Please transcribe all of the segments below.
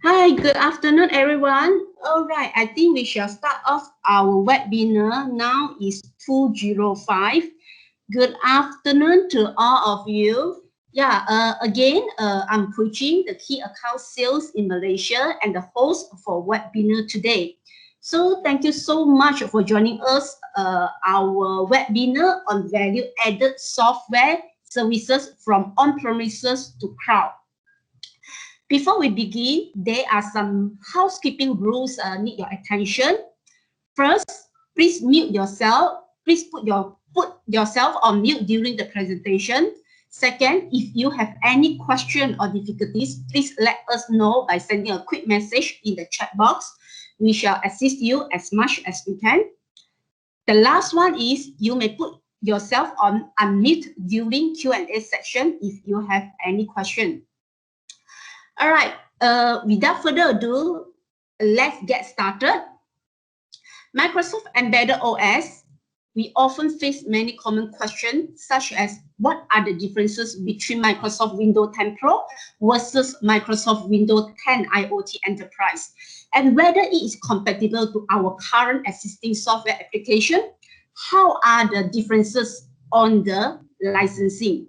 Hi, good afternoon, everyone. All right, I think we shall start off our webinar. Now is 2:05. Good afternoon to all of you. I'm Puji, the key account sales in Malaysia and the host for webinar today. So thank you so much for joining us our webinar on value-added software services from on-premises to cloud. Before we begin, there are some housekeeping rules need your attention. First, please mute yourself. Please put yourself on mute during the presentation. Second, if you have any question or difficulties, please let us know by sending a quick message in the chat box. We shall assist you as much as we can. The last one is you may put yourself on unmute during Q&A section if you have any question. All right, without further ado, let's get started. Microsoft Embedded OS, we often face many common questions such as what are the differences between Microsoft Windows 10 Pro versus Microsoft Windows 10 Iot Enterprise, and whether it is compatible to our current existing software application. How are the differences on the licensing?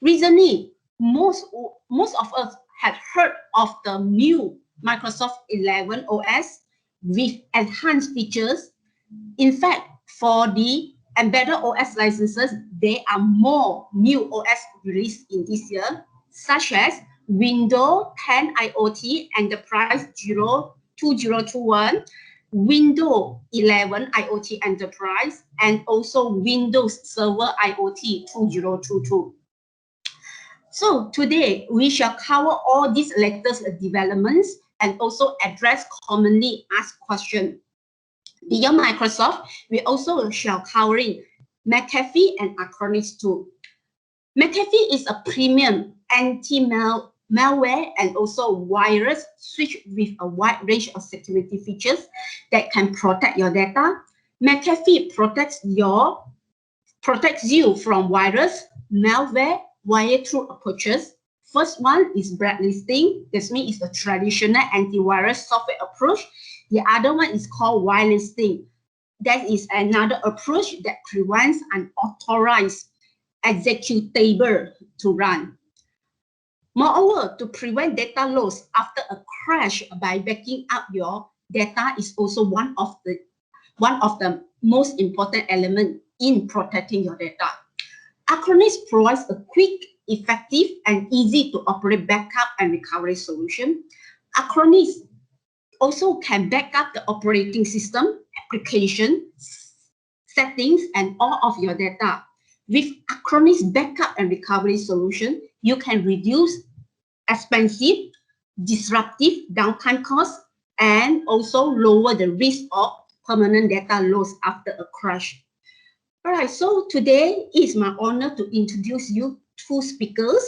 Recently, most of us had heard of the new Microsoft 11 OS with enhanced features. In fact, for the embedded OS licenses, there are more new OS released in this year, such as Windows 10 IoT Enterprise 2021, Windows 11 IoT Enterprise, and also Windows Server IoT 2022. So today, we shall cover all these latest developments and also address commonly asked questions. Beyond Microsoft, we also shall covering Mcafee and Acronis too. Mcafee is a premium anti-malware and also virus switch with a wide range of security features that can protect your data. Mcafee protects you from virus, malware, via two approaches. First one is blacklisting. This means it's a traditional antivirus software approach. The other one is called whitelisting. That is another approach that prevents unauthorized executable to run. Moreover, to prevent data loss after a crash by backing up your data is also one of the most important elements in protecting your data. Acronis provides a quick, effective, and easy to operate backup and recovery solution. Acronis also can back up the operating system, application, settings, and all of your data. With Acronis backup and recovery solution, you can reduce expensive, disruptive downtime costs, and also lower the risk of permanent data loss after a crash. All right, so today it's my honor to introduce you two speakers,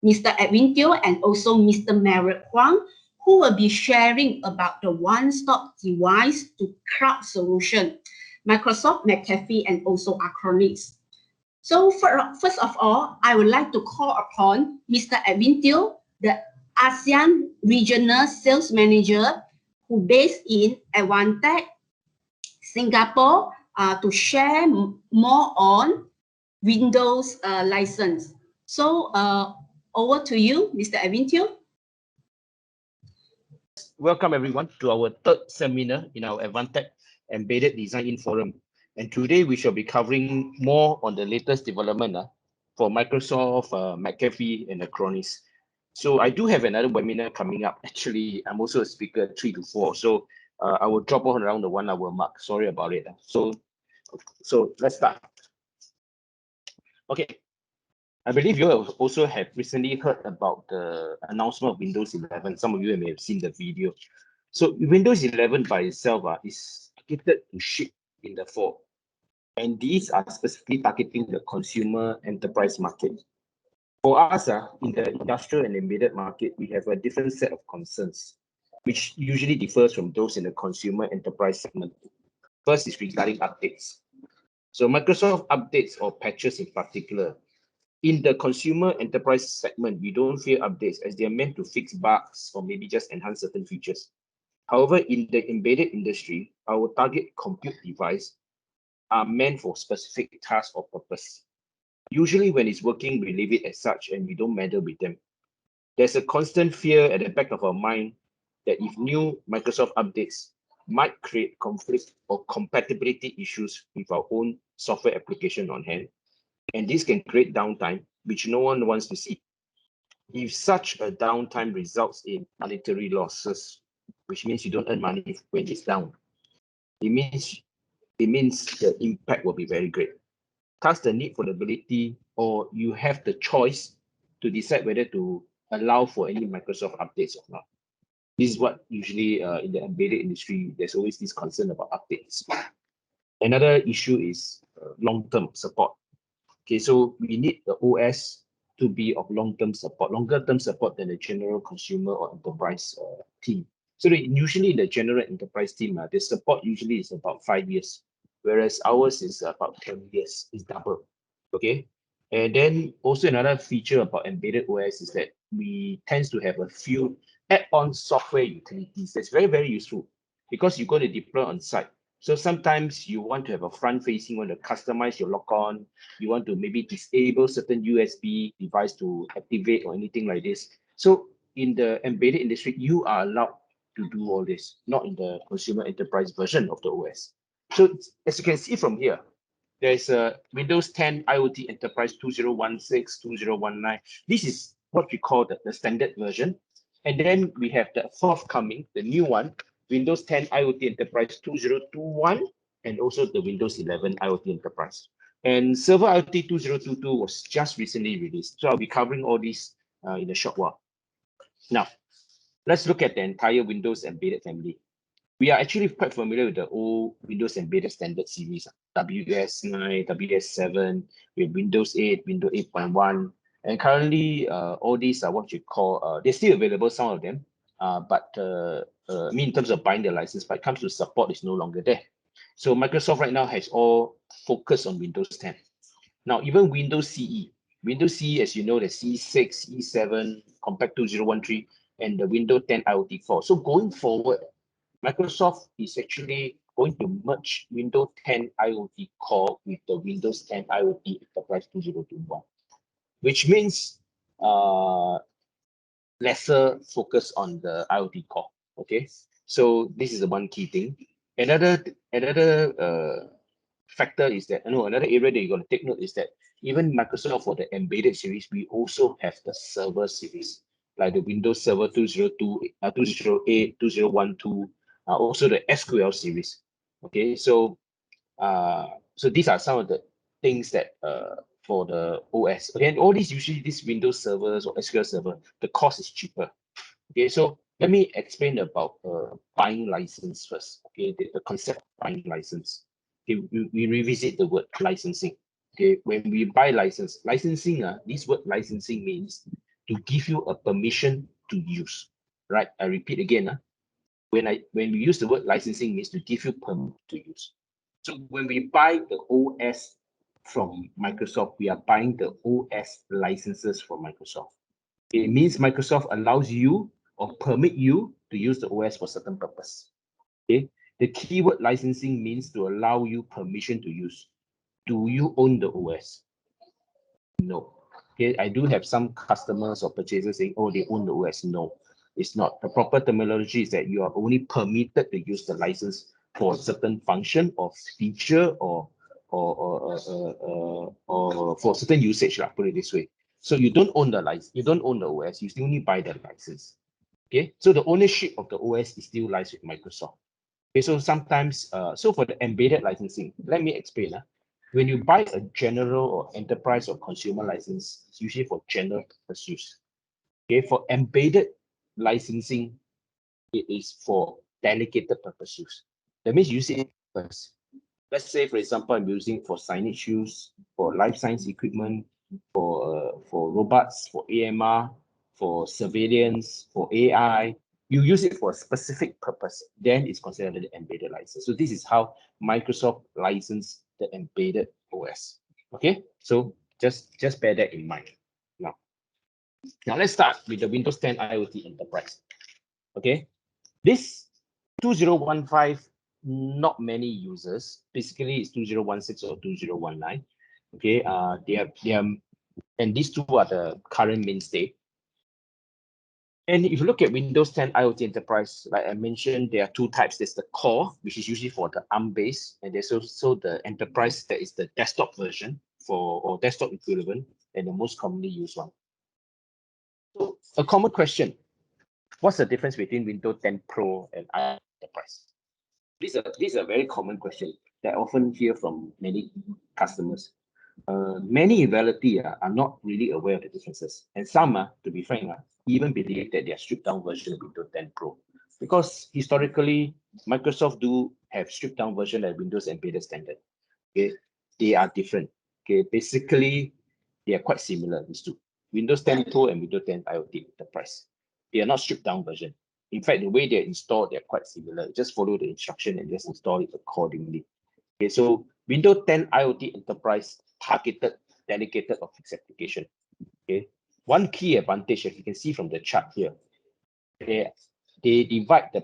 Mr. Edwin and also Mr. Maverick Huang, who will be sharing about the one-stop device to cloud solution, Microsoft Mcafee and also Acronis. So first of all, I would like to call upon Mr. Edwin, the ASEAN Regional Sales Manager who based in Advantech, Singapore, to share more on Windows license. So over to you, Mr. Edwin. Welcome everyone to our third seminar in our Advantech Embedded Design-In Forum. And today we shall be covering more on the latest development for Microsoft, Mcafee and Acronis. So I do have another webinar coming up. Actually, I'm also a speaker 3 to 4. So I will drop off around the 1 hour mark. Sorry about it. So let's start. Okay. I believe you also have recently heard about the announcement of Windows 11. Some of you may have seen the video. So Windows 11 by itself is targeted to ship in the fall. And these are specifically targeting the consumer enterprise market. For us, in the industrial and embedded market, we have a different set of concerns, which usually differs from those in the consumer enterprise segment. First is regarding updates. So Microsoft updates or patches in particular In the consumer enterprise segment, we don't fear updates as they are meant to fix bugs or maybe just enhance certain features. However, in the embedded industry, our target compute device are meant for specific tasks or purpose. Usually when it's working, we leave it as such and we don't meddle with them. There's a constant fear at the back of our mind that if new Microsoft updates might create conflict or compatibility issues with our own software application on hand, and this can create downtime, which no one wants to see. If such a downtime results in monetary losses, which means you don't earn money when it's down, it means the impact will be very great. Thus, the need for the ability, or you have the choice to decide whether to allow for any Microsoft updates or not. This is what usually in the embedded industry, there's always this concern about updates. Another issue is long-term support. Okay, so we need the OS to be of long-term support, longer-term support than the general consumer or enterprise team. So usually the general enterprise team, the support usually is about 5 years, whereas ours is about 10 years, is double. Okay, and then also another feature about embedded OS is that we tend to have a few add-on software utilities that's very, very useful because you're going to deploy on site. So sometimes you want to have a front-facing, want to customize your lock-on, you want to maybe disable certain USB device to activate or anything like this. So in the embedded industry, you are allowed to do all this, not in the consumer enterprise version of the OS. So as you can see from here, there's a Windows 10 IoT Enterprise 2016, 2019. This is what we call the standard version. And then we have the forthcoming, the new one, Windows 10 IoT Enterprise 2021, and also the Windows 11 IoT Enterprise. And Server IoT 2022 was just recently released. So I'll be covering all these in a short while. Now, let's look at the entire Windows embedded family. We are actually quite familiar with the old Windows Embedded Standard series, WS9, WS7, with Windows 8, Windows 8.1, and currently all these are what you call, they're still available, some of them, but I mean, in terms of buying the license, but it comes to support, it's no longer there. So Microsoft right now has all focused on Windows 10. Now, even Windows CE, as you know, the CE6, E7, Compact 2013, and the Windows 10 IoT 4. So going forward, Microsoft is actually going to merge Windows 10 IoT Core with the Windows 10 IoT Enterprise 2021, which means lesser focus on the IoT Core. Okay, so this is the one key thing. Another factor is that, another area that you're going to take note is that even Microsoft for the embedded series, we also have the server series, like the Windows Server 2002, 2008, 2012, also the SQL series. Okay, so so these are some of the things that for the OS. Okay, and all these usually these Windows servers or SQL server, the cost is cheaper. Okay, so let me explain about buying license first. Okay, the concept of buying license. Okay, we revisit the word licensing. Okay, when we buy licensing, this word licensing means to give you a permission to use. Right? I repeat again. When we use the word licensing means to give you permission to use. So when we buy the OS from Microsoft, we are buying the OS licenses from Microsoft. It means Microsoft allows you or permit you to use the OS for certain purpose. Okay. The keyword licensing means to allow you permission to use. Do you own the OS? No. Okay. I do have some customers or purchasers saying, oh, they own the OS. No, it's not. The proper terminology is that you are only permitted to use the license for certain function or feature or for certain usage, put it this way. So you don't own the license, you don't own the OS, you still only buy the license. Okay, so the ownership of the OS is still lies with Microsoft. Okay, so sometimes, so for the embedded licensing, let me explain. When you buy a general or enterprise or consumer license, it's usually for general purpose use. Okay, for embedded licensing, it is for dedicated purpose use. That means you use it first. Let's say, for example, I'm using for signage use, for life science equipment, for robots, for AMR, for surveillance, for AI. You use it for a specific purpose, then it's considered an embedded license. So this is how Microsoft licensed the embedded OS. Okay, so Just bear that in mind. Now let's start with the Windows 10 IoT Enterprise. Okay, this 2015, not many users. Basically, it's 2016 or 2019. Okay, and these two are the current mainstay. And if you look at Windows 10 IoT Enterprise, like I mentioned, there are two types. There's the core, which is usually for the ARM base, and there's also the enterprise, that is the desktop version or desktop equivalent, and the most commonly used one. So a common question: what's the difference between Windows 10 Pro and IoT Enterprise? This is a very common question that I often hear from many customers. Many in reality are not really aware of the differences, and some, to be frank, even believe that they are stripped down version of Windows 10 Pro, because historically Microsoft do have stripped down version of Windows Embedded Standard. Okay, they are different. Okay, basically they are quite similar. These two, Windows 10 Pro and Windows 10 IoT Enterprise, they are not stripped down version. In fact, the way they're installed, they're quite similar. Just follow the instruction and just install it accordingly. Okay, so Windows 10 IoT Enterprise targeted, dedicated or fixed application. Okay, one key advantage, as you can see from the chart here, they divide the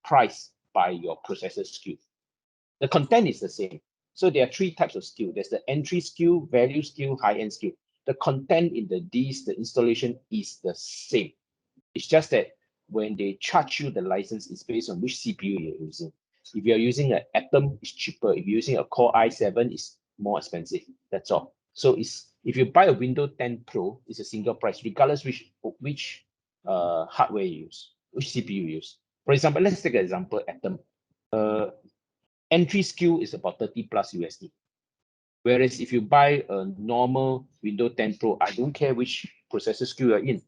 price by your processor SKU. The content is the same. So there are three types of SKU. There's the entry SKU, value SKU, high-end SKU. The content in the installation is the same. It's just that when they charge you the license, it's based on which CPU you're using. If you're using an Atom, it's cheaper. If you're using a Core i7, it's more expensive. That's all. So if you buy a Windows 10 Pro, it's a single price, regardless which hardware you use, which CPU you use. For example, let's take an example, Atom. Entry SKU is about 30 plus USD. Whereas if you buy a normal Windows 10 Pro, I don't care which processor SKU you're in,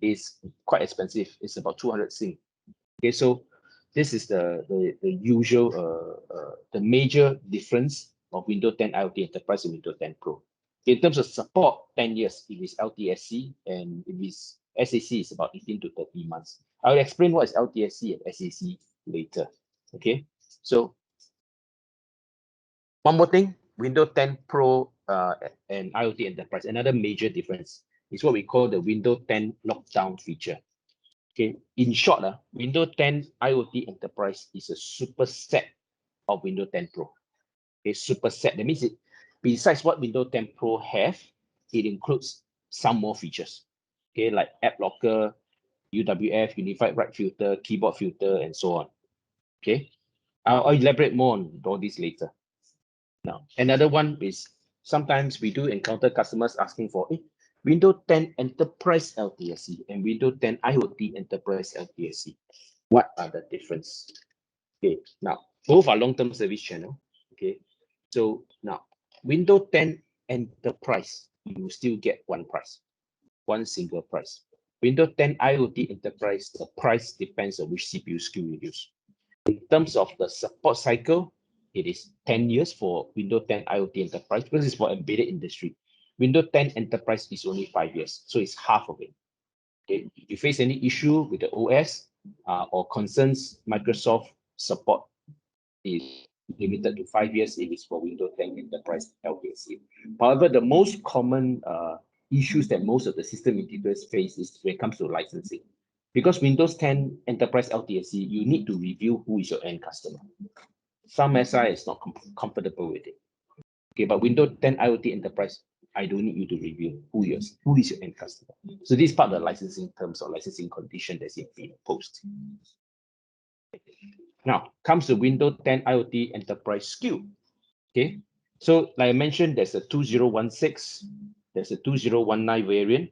it's quite expensive. It's about 200 Sing. Okay, so this is the usual, the major difference of Windows 10 IoT Enterprise and Windows 10 Pro. In terms of support, 10 years if it's LTSC, and if it's SAC, it's about 18 to 30 months. I'll explain what is LTSC and SAC later. Okay, so one more thing, Windows 10 Pro and IoT Enterprise, another major difference is what we call the Windows 10 lockdown feature. Okay, in short, Windows 10 IoT Enterprise is a superset of Windows 10 Pro. A superset, that means it, besides what Windows 10 Pro have, it includes some more features. Okay, like App Locker, UWF, Unified Write Filter, Keyboard Filter, and so on. Okay, I'll elaborate more on all this later. Now, another one is sometimes we do encounter customers asking for Windows 10 Enterprise LTSC and Windows 10 IoT Enterprise LTSC. What are the difference? Okay, now both are long-term service channel. Okay, so now Windows 10 Enterprise, you still get one price, one single price. Windows 10 IoT Enterprise, the price depends on which CPU SKU you use. In terms of the support cycle, it is 10 years for Windows 10 IoT Enterprise because it's for embedded industry. Windows 10 Enterprise is only 5 years, so it's half of it. Okay, if you face any issue with the OS or concerns, Microsoft support is limited to 5 years if it's for Windows 10 Enterprise LTSC. However, the most common issues that most of the system integrators face is when it comes to licensing. Because Windows 10 Enterprise LTSC, you need to review who is your end customer. Some SI is not comfortable with it. Okay, but Windows 10 IoT Enterprise, I don't need you to review who is your end customer. So this is part of the licensing terms or licensing condition that's being imposed. Now, comes the Windows 10 IoT Enterprise SKU. Okay, so like I mentioned, there's a 2016, there's a 2019 variant,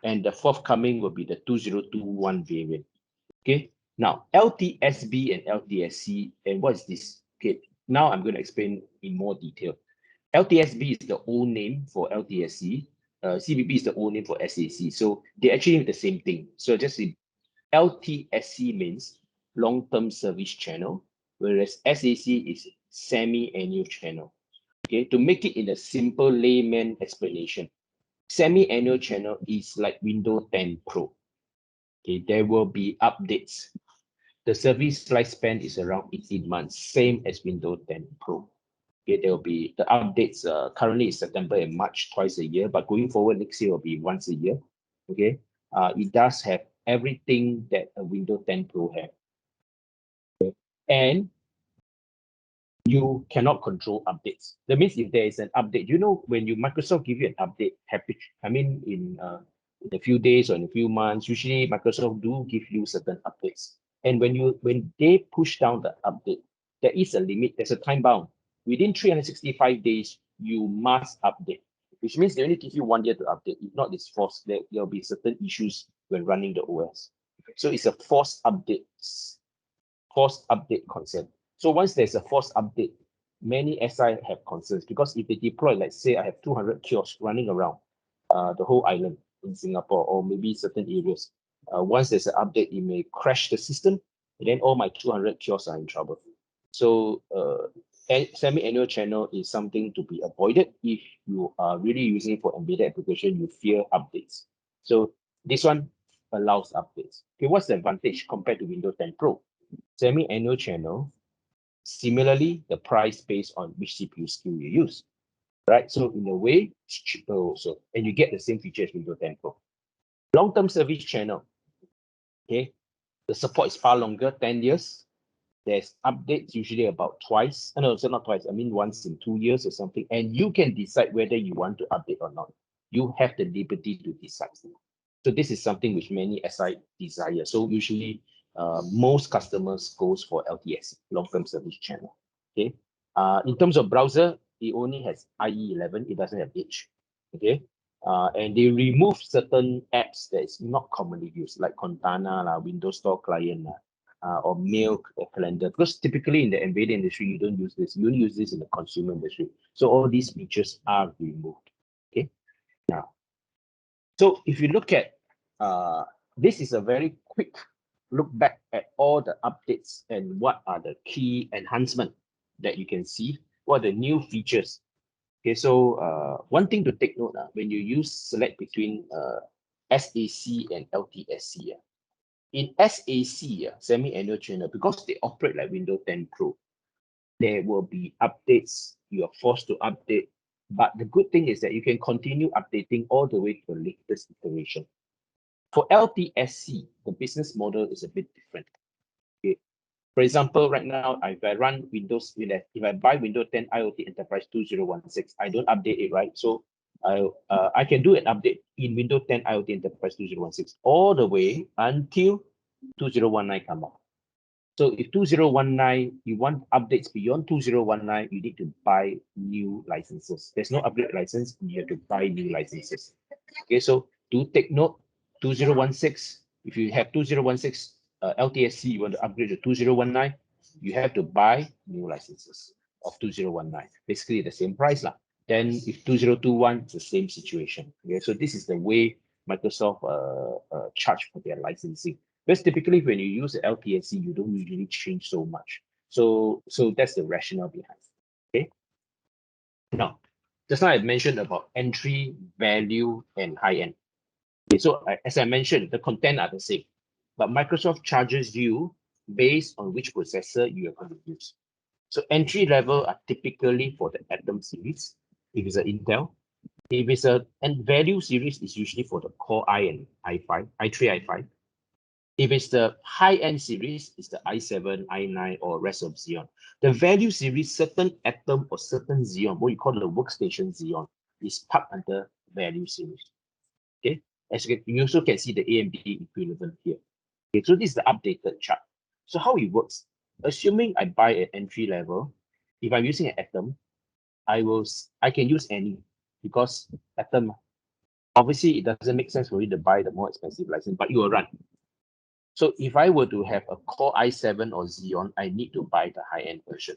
and the forthcoming will be the 2021 variant. Okay, now LTSB and LTSC, and what is this? Okay, now I'm going to explain in more detail. LTSB is the old name for LTSC. CBB is the old name for SAC. So they actually mean the same thing. So just LTSC means long-term service channel, whereas SAC is semi-annual channel. Okay, to make it in a simple layman explanation, semi-annual channel is like Windows 10 Pro. Okay, there will be updates. The service lifespan is around 18 months, same as Windows 10 Pro. Okay, there will be the updates. Currently it's September and March twice a year, but going forward next year will be once a year. Okay, it does have everything that a Windows 10 Pro have. Okay? And you cannot control updates. That means if there is an update, you know, when you Microsoft give you an update, in a few days or in a few months, usually Microsoft do give you certain updates. And when they push down the update, there is a limit, there's a time bound. Within 365 days, you must update, which means they only give you 1 year to update. If not, it's forced. There'll be certain issues when running the OS. So it's a forced update concept. So once there's a forced update, many SI have concerns because if they deploy, let's say I have 200 kiosks running around the whole island in Singapore or maybe certain areas. Once there's an update, it may crash the system, and then all my 200 kiosks are in trouble. So semi-annual channel is something to be avoided if you are really using it for embedded application, you fear updates. So this one allows updates. Okay, what's the advantage compared to Windows 10 Pro? Semi-annual channel, similarly, the price based on which CPU skill you use, right? So in a way, it's cheaper also, and you get the same features with Windows 10 Pro. Long-term service channel, okay? The support is far longer, 10 years. There's updates usually about twice. No, so not twice, I mean once in 2 years or something, and you can decide whether you want to update or not. You have the liberty to decide. So this is something which many SI desire. So usually, most customers goes for LTS, long-term service channel. Okay. In terms of browser, it only has IE11. It doesn't have Edge. Okay. And they remove certain apps that is not commonly used, like Cortana, Windows Store client, or mail calendar. Because typically in the embedded industry, you don't use this. You only use this in the consumer industry. So all these features are removed. Okay. Now, so if you look at this is a very quick look back at all the updates and what are the key enhancements that you can see, what are the new features. Okay, so one thing to take note when you select between SAC and LTSC. In SAC, semi-annual channel, because they operate like Windows 10 Pro, there will be updates. You are forced to update. But the good thing is that you can continue updating all the way to the latest iteration. For LTSC, the business model is a bit different. Okay. For example, right now, if I run Windows, if I buy Windows 10 Iot Enterprise 2016, I don't update it, right? So I can do an update in Windows 10 Iot Enterprise 2016 all the way until 2019 come out. So if 2019, you want updates beyond 2019, you need to buy new licenses. There's no upgrade license, you have to buy new licenses. Okay, so do take note, 2016, if you have 2016 LTSC, you want to upgrade to 2019, you have to buy new licenses of 2019. Basically the same price. Then if 2021, it's the same situation. Okay, so this is the way Microsoft charge for their licensing. Because typically when you use the LTSC, you don't usually change so much. So that's the rationale behind. Okay. Now, just now I mentioned about entry, value, and high end. Okay, so as I mentioned, the content are the same, but Microsoft charges you based on which processor you are going to use. So entry level are typically for the Atom series, if it's an Intel. If it's and value series is usually for the Core i and i5, i3, i5. If it's the high-end series, it's the i7, i9, or rest of Xeon. The value series, certain Atom or certain Xeon, what you call the workstation Xeon, is part under value series. Okay, as you also can see the AMD equivalent here. Okay, so this is the updated chart. So how it works, assuming I buy an entry level, if I'm using an Atom, I can use any, because Atom, obviously it doesn't make sense for you to buy the more expensive license, but you will run. So if I were to have a Core i7 or Xeon, I need to buy the high-end version.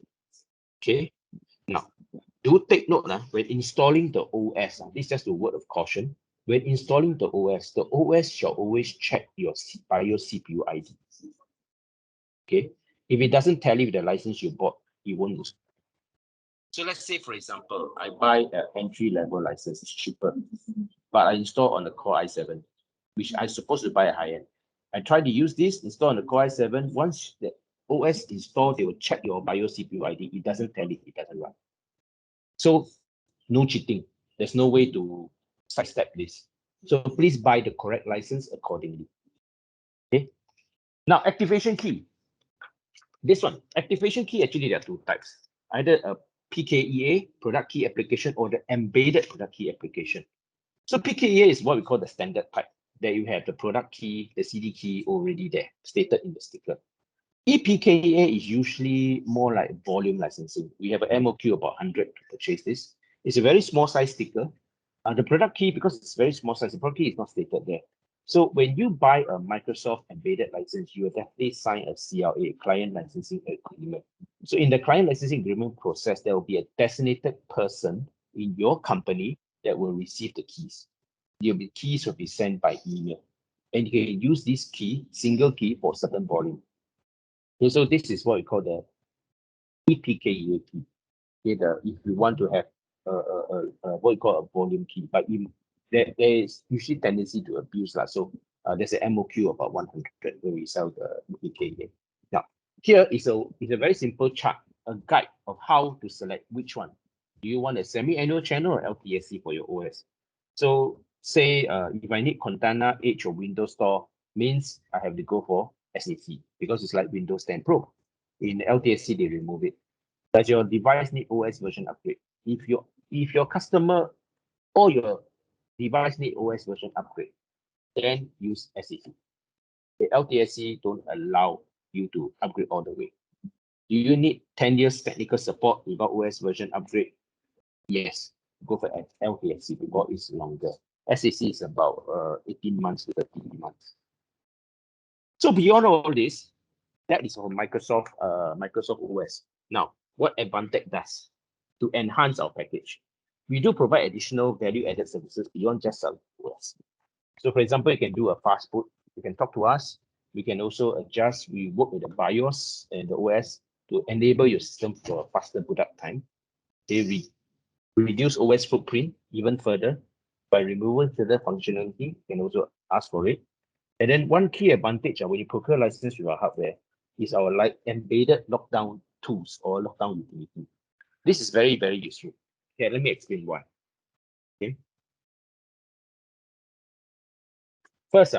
Okay. Now, do take note when installing the OS, this is just a word of caution. When installing the OS shall always check your BIOS CPU ID. Okay. If it doesn't tally with the license you bought, it won't use. So let's say, for example, I buy an entry-level license, it's cheaper, but I install on the Core i7, which I'm supposed to buy a high-end. I try to use this, install on the Core i7. Once the OS installed, they will check your BIOS CPU ID. It doesn't tell it, it doesn't run. So no cheating. There's no way to sidestep this. So please buy the correct license accordingly. Okay. Now, activation key. This one, activation key, actually, there are two types. Either a PKEA, product key application, or the embedded product key application. So PKEA is what we call the standard type, that you have the product key, the CD key already there, stated in the sticker. ePKEA is usually more like volume licensing. We have an MOQ about 100 to purchase this. It's a very small size sticker. The product key, because it's very small size, the product key is not stated there. So when you buy a Microsoft embedded license, you will definitely sign a CLA, client licensing agreement. So in the client licensing agreement process, there will be a designated person in your company that will receive the keys. The keys will be sent by email. And you can use this key, single key, for certain volume. Okay, so this is what we call the ePKEA key. Okay, if you want to have what we call a volume key, but there is usually tendency to abuse that. So there's an MOQ about 100 when we sell the ePKEA. Now, here is a very simple chart, a guide of how to select which one. Do you want a semi-annual channel or LTSC for your OS? So say if I need Cortana, Edge, or Windows Store, means I have to go for SAC because it's like Windows 10 Pro. In LTSC, they remove it. Does your device need OS version upgrade? If your customer or your device need OS version upgrade, then use SAC. The LTSC don't allow you to upgrade all the way. Do you need 10 years technical support without OS version upgrade? Yes, go for LTSC because it's longer. SAC is about 18 months to 30 months. So beyond all this, that is for Microsoft OS. Now, what Advantech does to enhance our package, we do provide additional value-added services beyond just our OS. So, for example, you can do a fast boot. You can talk to us. We can also adjust. We work with the BIOS and the OS to enable your system for a faster boot up time. We reduce OS footprint even further by removing further functionality. You can also ask for it. And then one key advantage when you procure license with our hardware is our embedded lockdown tools or lockdown utility. This is very, very useful. Okay, let me explain why. Okay. First,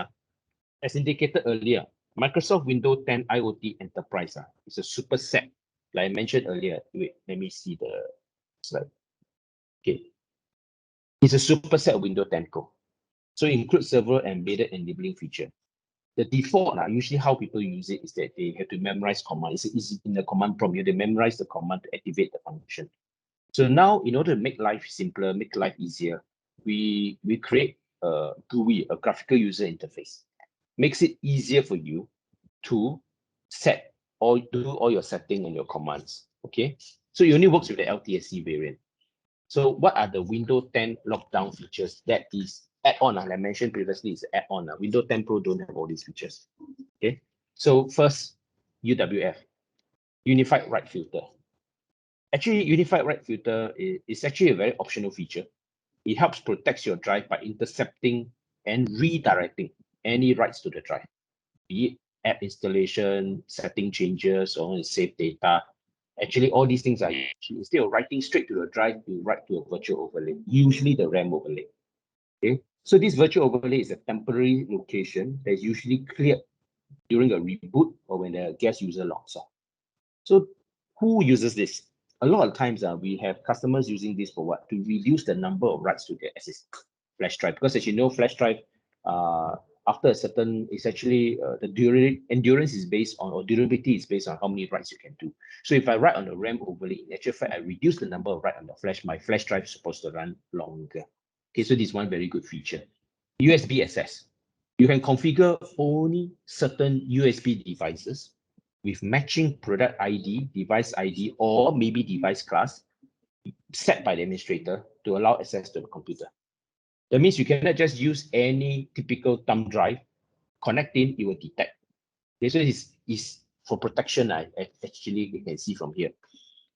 as indicated earlier, Microsoft Windows 10 IoT Enterprise is a superset. Like I mentioned earlier, wait, let me see the slide. Okay. It's a superset of Windows 10 Core. So it includes several embedded enabling features. The default, usually how people use it is that they have to memorize command. It's easy in the command prompt, you have to memorize the command to activate the function. So now, in order to make life simpler, make life easier, we create a GUI, a graphical user interface. Makes it easier for you to set or do all your setting and your commands. Okay, so it only works with the LTSC variant. So what are the Windows 10 lockdown features? That is add-on, like I mentioned previously, is add-on. Windows 10 Pro don't have all these features. Okay, so first, UWF, Unified Write Filter. Actually, Unified Write Filter is actually a very optional feature. It helps protect your drive by intercepting and redirecting any writes to the drive, be it app installation, setting changes, or save data. Actually, all these things are instead of writing straight to the drive, you write to a virtual overlay, usually the RAM overlay. Okay, so this virtual overlay is a temporary location that is usually cleared during a reboot or when the guest user logs off. So who uses this? A lot of times we have customers using this for what? To reduce the number of writes to their SSD flash drive. Because as you know, flash drive, after a certain, it's actually the endurance is based on, or durability is based on how many writes you can do. So if I write on the RAM overlay, in actual fact, I reduce the number of writes on the flash, my flash drive is supposed to run longer. Okay, so this is one very good feature. USB access. You can configure only certain USB devices with matching product ID, device ID, or maybe device class set by the administrator to allow access to the computer. That means you cannot just use any typical thumb drive, connect in, it will detect. Okay, so this is for protection. Actually, you can see from here.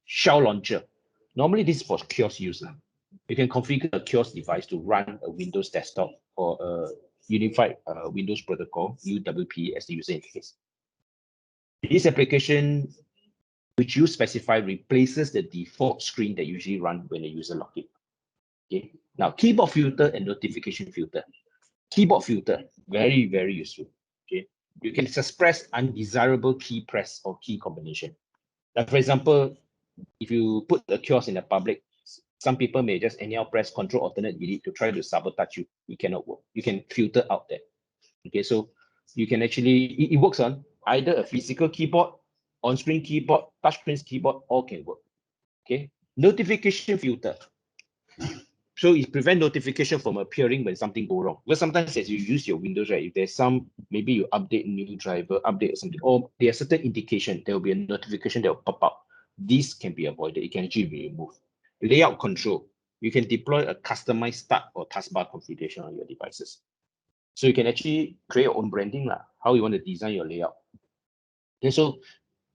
Shell launcher. Normally, this is for kiosk use. You can configure a kiosk device to run a Windows desktop or a unified Windows protocol, UWP, as the user interface. This application which you specify replaces the default screen that usually run when a user log in. Okay. Now, keyboard filter and notification filter. Keyboard filter, very, very useful. Okay. You can suppress undesirable key press or key combination. Like for example, if you put the kiosk in the public, some people may just anyhow press Control Alternate Delete to try to sabotage you. It cannot work. You can filter out that. Okay, so you can actually, it works on either a physical keyboard, on-screen keyboard, touchscreen keyboard, all can work. Okay, notification filter. So it prevents notification from appearing when something go wrong. Because sometimes as you use your Windows, right, if there's some, maybe you update new driver, update or something, or there's certain indication, there will be a notification that will pop up. This can be avoided. It can actually be removed. Layout control. You can deploy a customized start or taskbar configuration on your devices. So you can actually create your own branding, how you want to design your layout. Okay, so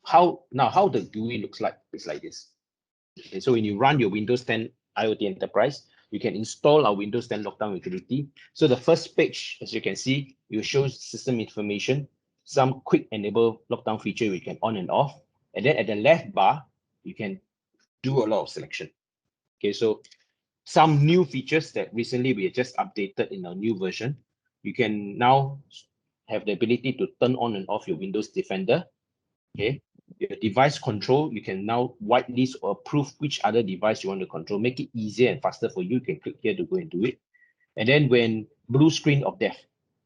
how the GUI looks like is like this. Okay, so when you run your Windows 10 Iot Enterprise, you can install our Windows 10 lockdown utility. So the first page, as you can see, you show system information, some quick enable lockdown feature you can on and off. And then at the left bar, you can do a lot of selection. Okay, so some new features that recently we just updated in our new version. You can now have the ability to turn on and off your Windows Defender. Okay, your device control, you can now whitelist or approve which other device you want to control, make it easier and faster for you. You can click here to go and do it. And then when blue screen of death.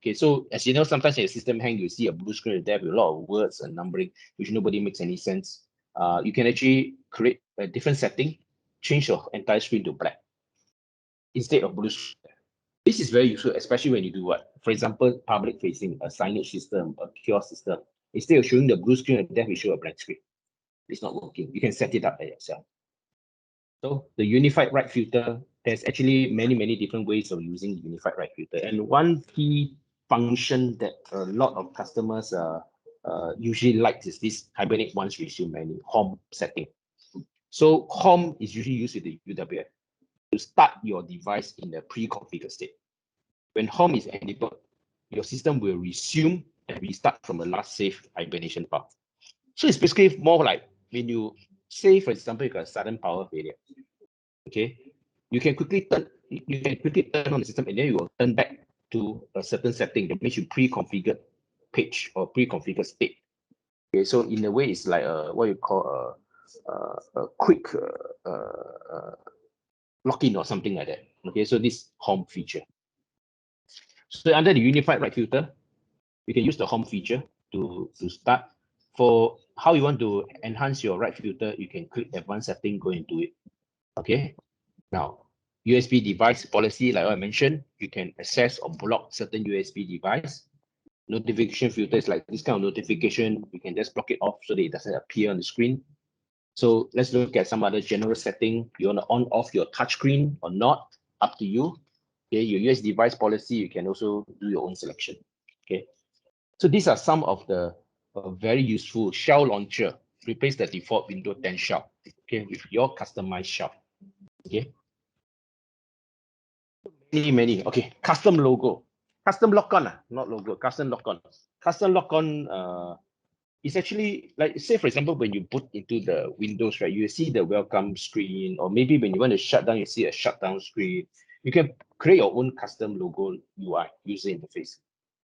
Okay, so as you know, sometimes in your system hang, you see a blue screen of death with a lot of words and numbering, which nobody makes any sense. You can actually create a different setting, change your entire screen to black instead of blue screen. This is very useful, especially when you do what? For example, public facing, a signage system, a kiosk system. Instead of showing the blue screen of death, we show a blank screen. It's not working. You can set it up by yourself. So the unified right filter, there's actually many, many different ways of using unified right filter. And one key function that a lot of customers usually like is this hibernate once resume menu, home setting. So home is usually used with the UWF to start your device in the pre-configured state. When home is enabled, your system will resume and restart from the last saved hibernation path. So it's basically more like when you say, for example, you got a sudden power failure. Okay, you can quickly turn on the system and then you will turn back to a certain setting that makes you pre-configured page or pre-configured state. Okay, so in a way, it's like what you call a quick lock-in or something like that. Okay, so this home feature. So under the unified right filter, you can use the home feature to start. For how you want to enhance your right filter, you can click advanced setting, go and do it. Okay. Now, USB device policy, like I mentioned, you can access or block certain USB device. Notification filter is like this kind of notification. You can just block it off so that it doesn't appear on the screen. So let's look at some other general setting. You want to on off your touchscreen or not, up to you. Okay, your US device policy, you can also do your own selection. Okay, so these are some of the very useful shell launcher. Replace the default Windows 10 shell, okay, with your customized shell. Okay, many. Okay, custom logo, custom lock-on, not logo, custom lock-on. Custom lock-on is actually like, say for example, when you put into the Windows, right, you see the welcome screen, or maybe when you want to shut down, you see a shutdown screen. You can create your own custom logo UI, user interface.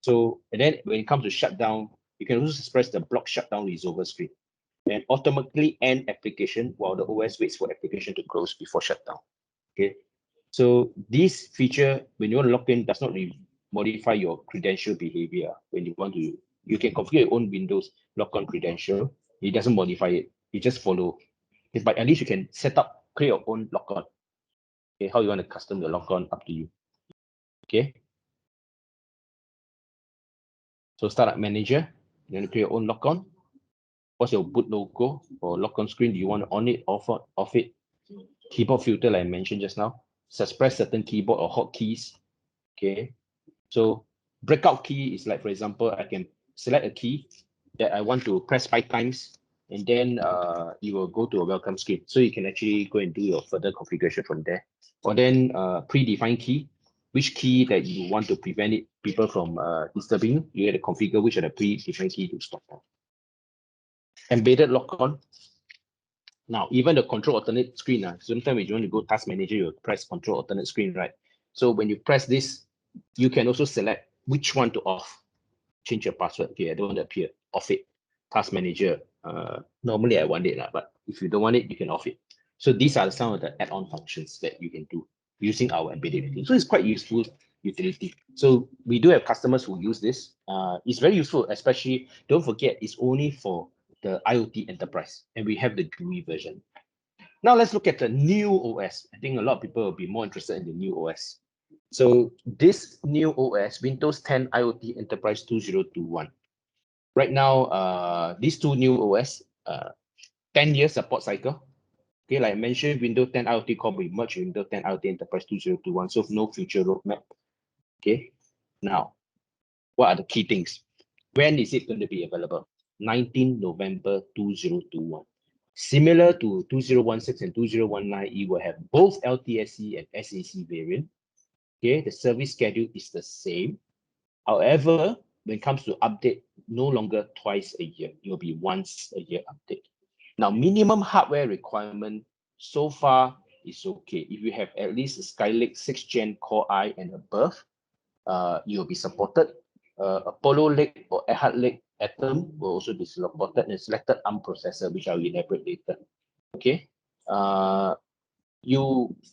So, and then when it comes to shutdown, you can also express the block shutdown resolver screen and automatically end application while the OS waits for application to close before shutdown. Okay. So this feature, when you want to log in, does not modify your credential behavior. When you want to, you can configure your own Windows lock-on credential. It doesn't modify it. You just follow. Okay, but at least you can set up, create your own lock-on. Okay, how you want to custom the lock-on, up to you. Okay. So startup manager, you want to create your own lock-on. What's your boot logo or lock-on screen? Do you want on it, off it? Keyboard filter, like I mentioned just now. Suppress certain keyboard or hotkeys. Okay. So breakout key is like, for example, I can select a key that I want to press 5 times, and then you will go to a welcome screen. So you can actually go and do your further configuration from there. Or then predefined key, which key that you want to prevent people from disturbing, you have to configure which are the predefined key to stop. Embedded lock-on. Now, even the control alternate screen, sometimes when you want to go task manager, you press control alternate screen, right? So when you press this, you can also select which one to off. Change your password. Okay, I don't want to appear. Off it. Task manager. Normally I want it, but if you don't want it, you can off it. So these are some of the add-on functions that you can do using our embedded utility. So it's quite useful utility. So we do have customers who use this. It's very useful, especially, don't forget, it's only for the IoT enterprise, and we have the GUI version. Now let's look at the new OS. I think a lot of people will be more interested in the new OS. So this new OS, Windows 10 IoT Enterprise 2021. Right now, these two new OS, 10-year support cycle. Okay, like I mentioned, Windows 10 IoT Core will merge with Windows 10 IoT Enterprise 2021, so no future roadmap. Okay, now, what are the key things? When is it going to be available? 19 November 2021. Similar to 2016 and 2019, it will have both LTSC and SAC variant. Okay, the service schedule is the same. However, when it comes to update, no longer twice a year. It will be once a year update. Now, minimum hardware requirement so far is okay. If you have at least a Skylake 6th Gen Core i and above, you'll be supported. Apollo Lake or Ehud Lake Atom will also be supported, and selected ARM processor, which I'll elaborate later. Okay.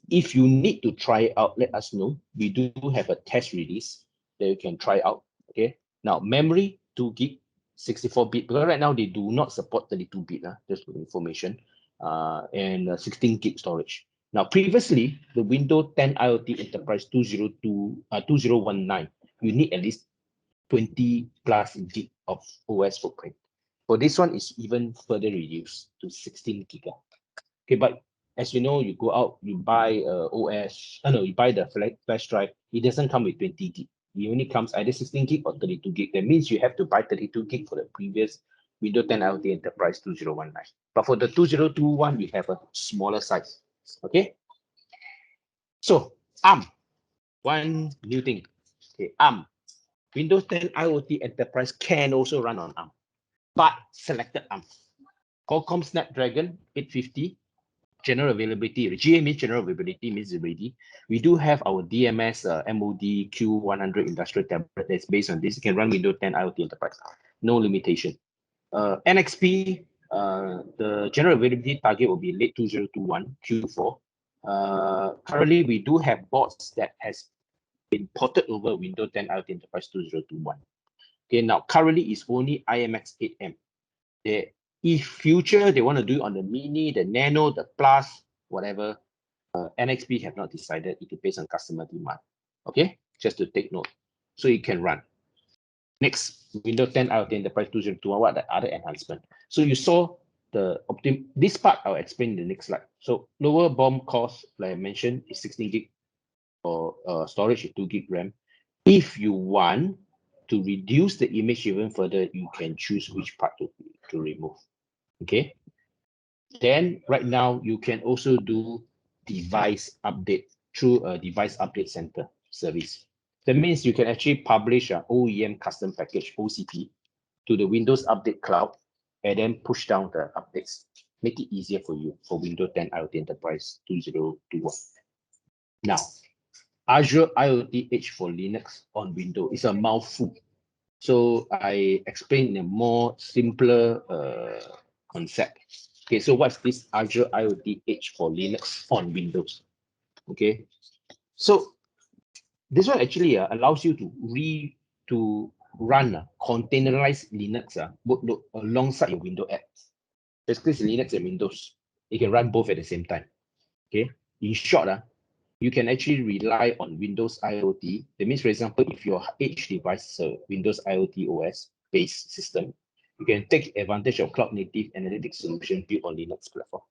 If you need to try it out, let us know. We do have a test release that you can try out. Okay. Now, memory 2 gig, 64-bit, because right now they do not support 32-bit, just for information, and 16 gig storage. Now, previously, the Windows 10 IoT Enterprise 2019, you need at least 20 plus gig of OS footprint. For this one, it's even further reduced to 16 gig. Okay, but as you know, you go out, you buy you buy the flash drive, it doesn't come with 20 gig. It only comes either 16 gig or 32 gig. That means you have to buy 32 gig for the previous Windows 10 IoT Enterprise 2019. But for the 2021, we have a smaller size. Okay. So ARM, one new thing. Okay, ARM, Windows 10 IoT Enterprise can also run on ARM, but selected ARM. Qualcomm Snapdragon 850. General availability. GA means general availability, means ready. We do have our DMS MOD Q100 industrial tablet that's based on this. You can run Windows 10 IoT Enterprise. No limitation. NXP, the general availability target will be late 2021, Q4. Currently, we do have boards that has been ported over Windows 10 IoT Enterprise 2021. Okay, now currently it's only IMX 8M. If future they want to do it on the mini, the nano, the plus, whatever, NXP have not decided. It depends on customer demand. Okay, just to take note. So it can run. Next, Windows 10 IoT Enterprise 2021. What are the other enhancement? So you saw this part. I'll explain in the next slide. So lower BOM cost, like I mentioned, is 16 gig, or storage is 2 gig RAM. If you want to reduce the image even further, you can choose which part to remove. Okay. Then right now you can also do device update through a device update center service. That means you can actually publish an OEM custom package, OCP, to the Windows Update Cloud, and then push down the updates. Make it easier for you for Windows 10 IoT Enterprise 2021. Now, Azure IoT Edge for Linux on Windows is a mouthful. So I explain in a more simpler concept. Okay, so what's this Azure IoT Edge for Linux on Windows? Okay, so this one actually allows you to run containerized Linux workload alongside your Windows app. Basically, it's Linux and Windows. You can run both at the same time. Okay, in short, you can actually rely on Windows IoT. That means, for example, if your Edge device is a Windows IoT OS based system, you can take advantage of cloud native analytics solution built on Linux platform.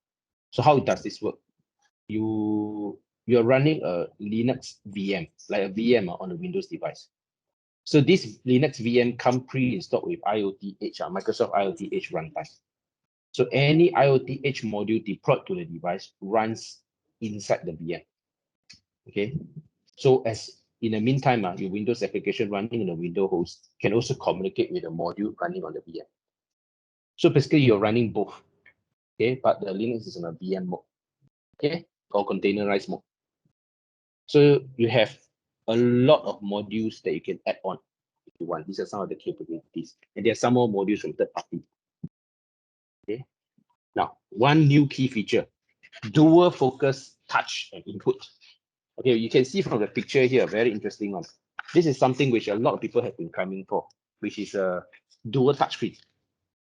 So how does this work? You're running a Linux VM, like a VM on a Windows device. So this Linux VM come pre-installed with IoT Edge, Microsoft IoT Edge runtime. So any IoT Edge module deployed to the device runs inside the VM. Okay, so as in the meantime, your Windows application running in a Windows host can also communicate with a module running on the VM. So basically, you're running both. Okay, but the Linux is on a VM mode, okay, or containerized mode. So you have a lot of modules that you can add on if you want. These are some of the capabilities, and there are some more modules from third party. Okay, now one new key feature: dual focus touch and input. Okay, you can see from the picture here, very interesting one. This is something which a lot of people have been coming for, which is a dual touchscreen.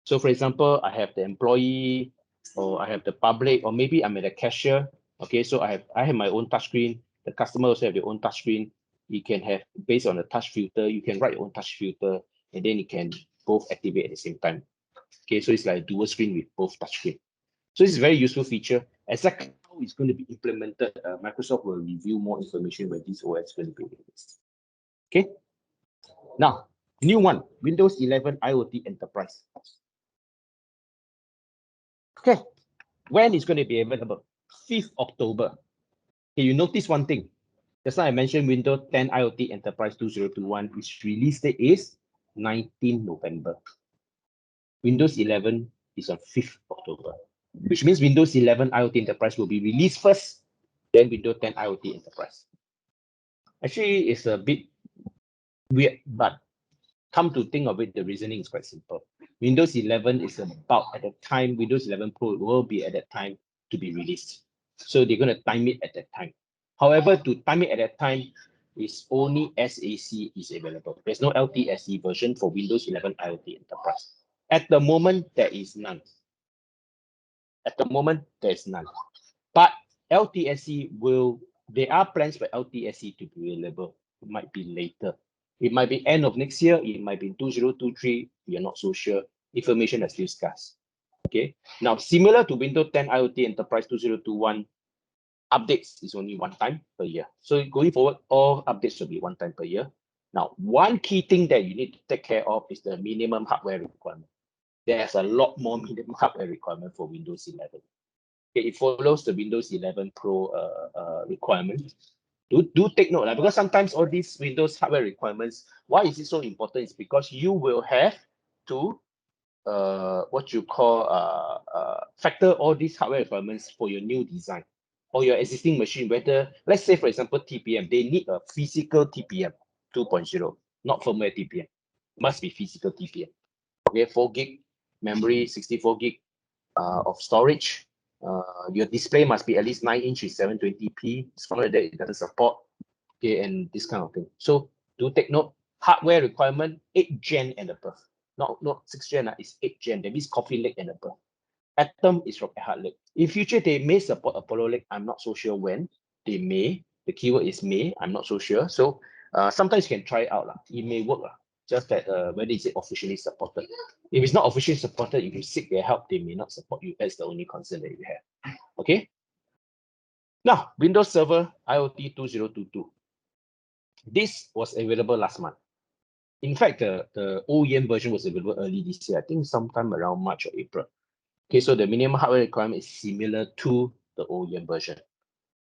So for example, I have the employee, or I have the public, or maybe I'm at a cashier. Okay, so I have my own touchscreen. The customer also have their own touchscreen. You can have, based on the touch filter, you can write your own touch filter, and then you can both activate at the same time. Okay, so it's like dual screen with both touchscreen. So it's a very useful feature. Exactly how it's going to be implemented, Microsoft will reveal more information when this OS is going to be released. Okay. Now, new one, Windows 11 IoT Enterprise. Okay, when it's going to be available? 5th October. Okay, you notice one thing. Just like I mentioned, Windows 10 IoT Enterprise 2021, its release date is 19 November. Windows 11 is on 5th October, which means Windows 11 IoT Enterprise will be released first, then Windows 10 IoT Enterprise. Actually, it's a bit weird, but come to think of it, the reasoning is quite simple. Windows 11 is about at the time, Windows 11 Pro will be at that time to be released. So they're going to time it at that time. However, to time it at that time, is only SAC is available. There's no LTSC version for Windows 11 IoT Enterprise. At the moment, there is none. At the moment, there's none. But LTSC will, there are plans for LTSC to be available. It might be later. It might be end of next year. It might be in 2023. We are not so sure. Information is still scarce. Okay. Now, similar to Windows 10 IoT Enterprise 2021, updates is only one time per year. So going forward, all updates will be one time per year. Now, one key thing that you need to take care of is the minimum hardware requirement. There's a lot more minimum hardware requirement for Windows 11. Okay, it follows the Windows 11 Pro requirement. Do take note, because sometimes all these Windows hardware requirements, why is it so important? Is because you will have to what you call factor all these hardware requirements for your new design or your existing machine. Whether, let's say for example, TPM, they need a physical TPM 2.0, not firmware TPM. Must be physical TPM. Okay, 4 gig memory, 64 gig of storage. Your display must be at least 9-inch with 720p. Smaller than that, it doesn't support. Okay, and this kind of thing. So do take note, hardware requirement 8th gen and above. Not 6th gen, it's 8th gen. That means Coffee Lake and above. Atom is from Hard Lake. In future, they may support Apollo Lake. I'm not so sure when. They may. The keyword is may. I'm not so sure. So sometimes you can try it out. It may work. Just that whether it's officially supported. If it's not officially supported, if you seek their help, they may not support you. That's the only concern that you have. Okay. Now, Windows Server IoT 2022. This was available last month. In fact, the OEM version was available early this year. I think sometime around March or April. Okay, so the minimum hardware requirement is similar to the OEM version.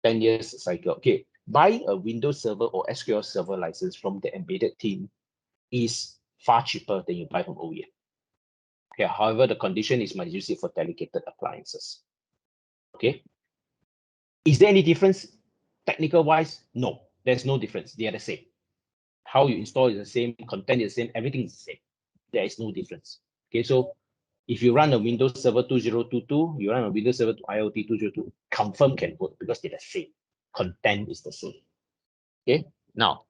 10 years cycle. Okay, buying a Windows Server or SQL Server license from the embedded team is far cheaper than you buy from OEM. Okay, however, the condition is must use it for dedicated appliances. Okay, is there any difference technical wise? No, there's no difference. They are the same. How you install is the same, content is the same, everything is the same. There is no difference. Okay, so if you run a Windows Server 2022, you run a Windows Server IoT 2022, confirm can work because they're the same. Content is the same. Okay, now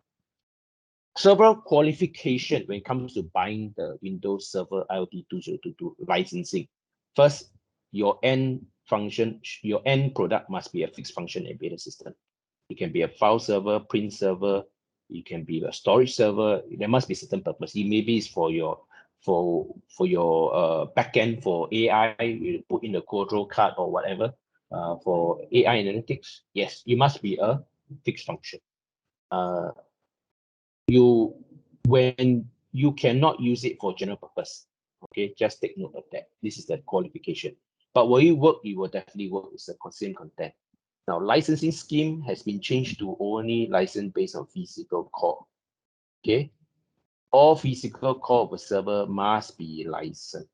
several qualification when it comes to buying the Windows Server IoT 2022 licensing. First, your end function, your end product must be a fixed function embedded system. It can be a file server, print server, it can be a storage server. There must be certain purpose. It maybe is for your backend for AI, you put in the control card or whatever. For AI analytics, yes, it must be a fixed function. When you cannot use it for general purpose, okay, just take note of that. This is the qualification. But will it work? It will definitely work. It's the same content. Now, licensing scheme has been changed to only license based on physical core. Okay, all physical core of a server must be licensed.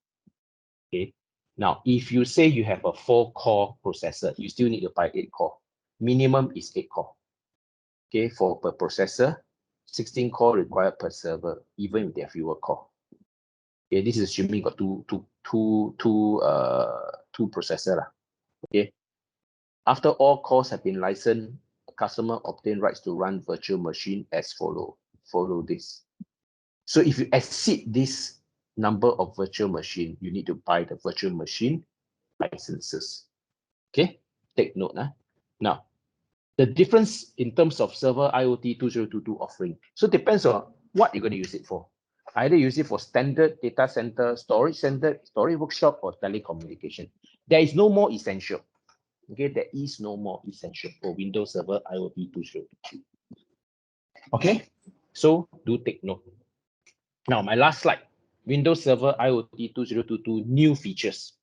Okay, Now, if you say you have a 4-core processor, you still need to buy 8-core. Minimum is 8-core. Okay, for per processor, 16-core required per server, even if they have fewer core. Okay, this is assuming you got two processor lah. Okay. After all cores have been licensed, a customer obtain rights to run virtual machine as follow this. So if you exceed this number of virtual machine, you need to buy the virtual machine licenses. Okay, take note. Now, the difference in terms of server IoT 2022 offering. So it depends on what you're going to use it for. Either use it for standard data center, storage center, storage workshop, or telecommunication. There is no more essential. Okay, there is no more essential for Windows Server IoT 2022. Okay, so do take note. Now, my last slide, Windows Server IoT 2022 new features.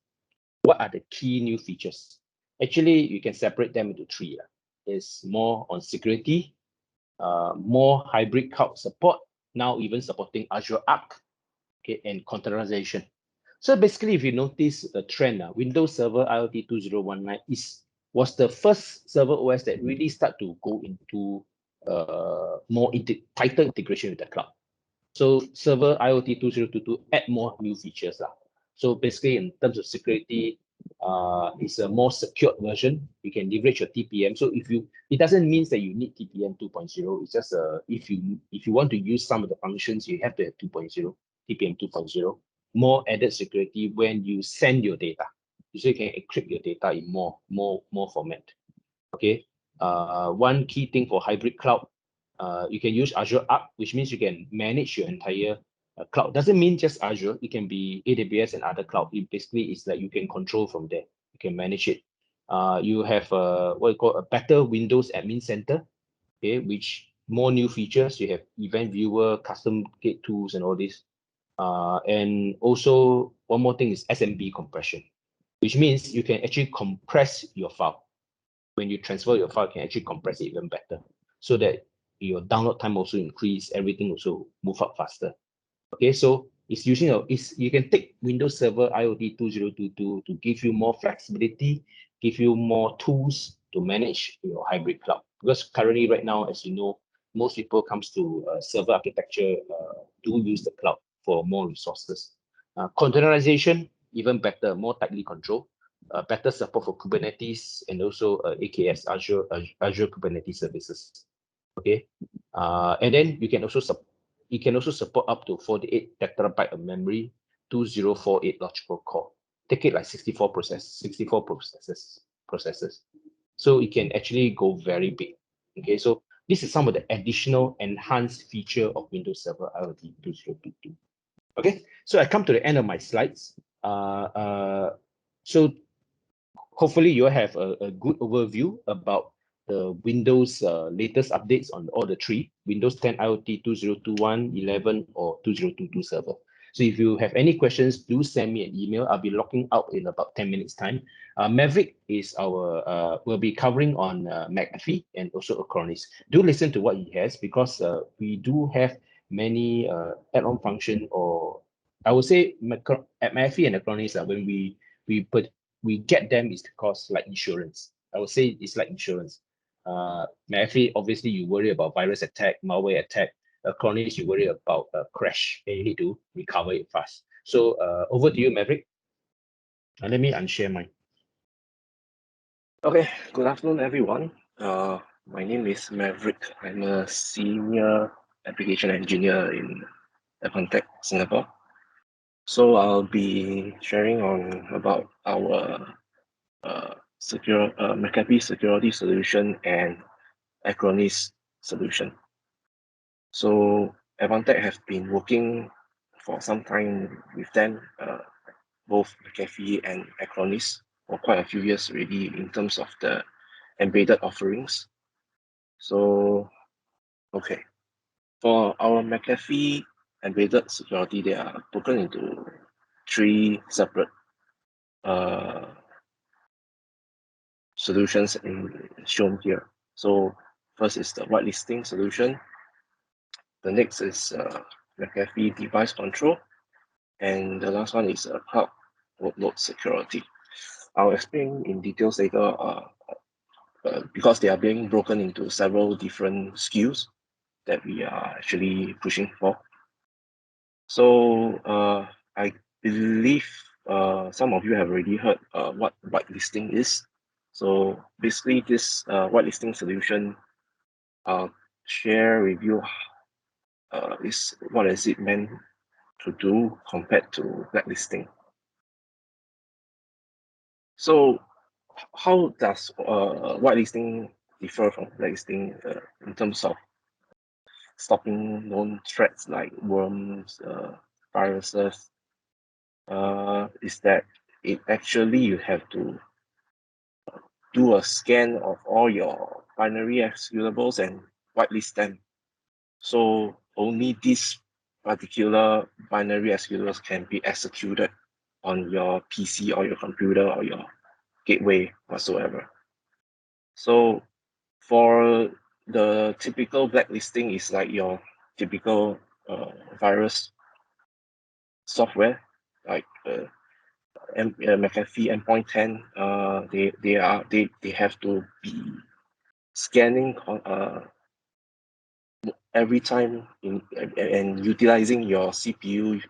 What are the key new features? Actually, you can separate them into three. There's more on security, more hybrid cloud support, now even supporting Azure Arc, okay, and containerization. So basically, if you notice the trend, Windows Server IoT 2019 was the first server OS that really start to go into more tighter integration with the cloud. So Server IoT 2022 add more new features. So basically, in terms of security, it's a more secured version. You can leverage your TPM. So it doesn't mean that you need TPM 2.0. It's just if you want to use some of the functions, you have to have 2.0, TPM 2.0. More added security when you send your data. So you can encrypt your data in more format. Okay. One key thing for hybrid cloud, you can use Azure Arc, which means you can manage your entire cloud. Doesn't mean just Azure. It can be AWS and other cloud. It basically is like you can control from there. You can manage it. You have what you call a better Windows Admin Center, okay, which more new features. You have event viewer, custom gate tools, and all this. And also one more thing is SMB compression, which means you can actually compress your file. When you transfer your file, you can actually compress it even better, so that your download time also increase, everything also move up faster. Okay, so it's using you can take Windows Server IoT 2022 to give you more flexibility, give you more tools to manage your hybrid cloud. Because currently, right now, as you know, most people comes to server architecture do use the cloud for more resources. Containerization, even better, more tightly controlled. Better support for Kubernetes and also AKS, Azure Kubernetes services. Okay, and then you can also support up to 48 terabyte of memory, 2048 logical core. Take it like 64 processors. So it can actually go very big. Okay, so this is some of the additional enhanced feature of Windows Server IoT 2022. Okay, so I come to the end of my slides. So hopefully you have a good overview about the Windows latest updates on all the three, Windows 10 IoT 2021, 11, or 2022 server. So if you have any questions, do send me an email. I'll be logging out in about 10 minutes time. Maverick is will be covering on Mcafee and also Acronis. Do listen to what he has, because we do have many add-on function, or I would say at Mcafee and Acronis, when we get them is because like insurance. I would say it's like insurance. Mcafee, obviously you worry about virus attack, malware attack. Acronis, you worry about a crash and you need to recover it fast. So over to you, Maverick. Let me unshare mine. Okay, good afternoon, everyone. My name is Maverick. I'm a senior application engineer in Advantech, Singapore. So I'll be sharing on about our Mcafee security solution and Acronis solution. So Advantech have been working for some time with them, both Mcafee and Acronis, for quite a few years already in terms of the embedded offerings. So, okay, for our Mcafee embedded security, they are broken into three separate solutions shown here. So, first is the whitelisting solution. The next is Mcafee device control, and the last one is cloud workload security. I'll explain in details later because they are being broken into several different SKUs that we are actually pushing for. So I believe some of you have already heard what whitelisting is. So basically this whitelisting solution, I'll share with you is what is it meant to do compared to blacklisting. So how does whitelisting differ from blacklisting in terms of stopping known threats like worms, viruses? Is that it actually you have to do a scan of all your binary executables and whitelist them. So only these particular binary executables can be executed on your PC or your computer or your gateway whatsoever. So for the typical blacklisting is like your typical virus software, like Mcafee Endpoint 10. They have to be scanning every time and utilizing your CPU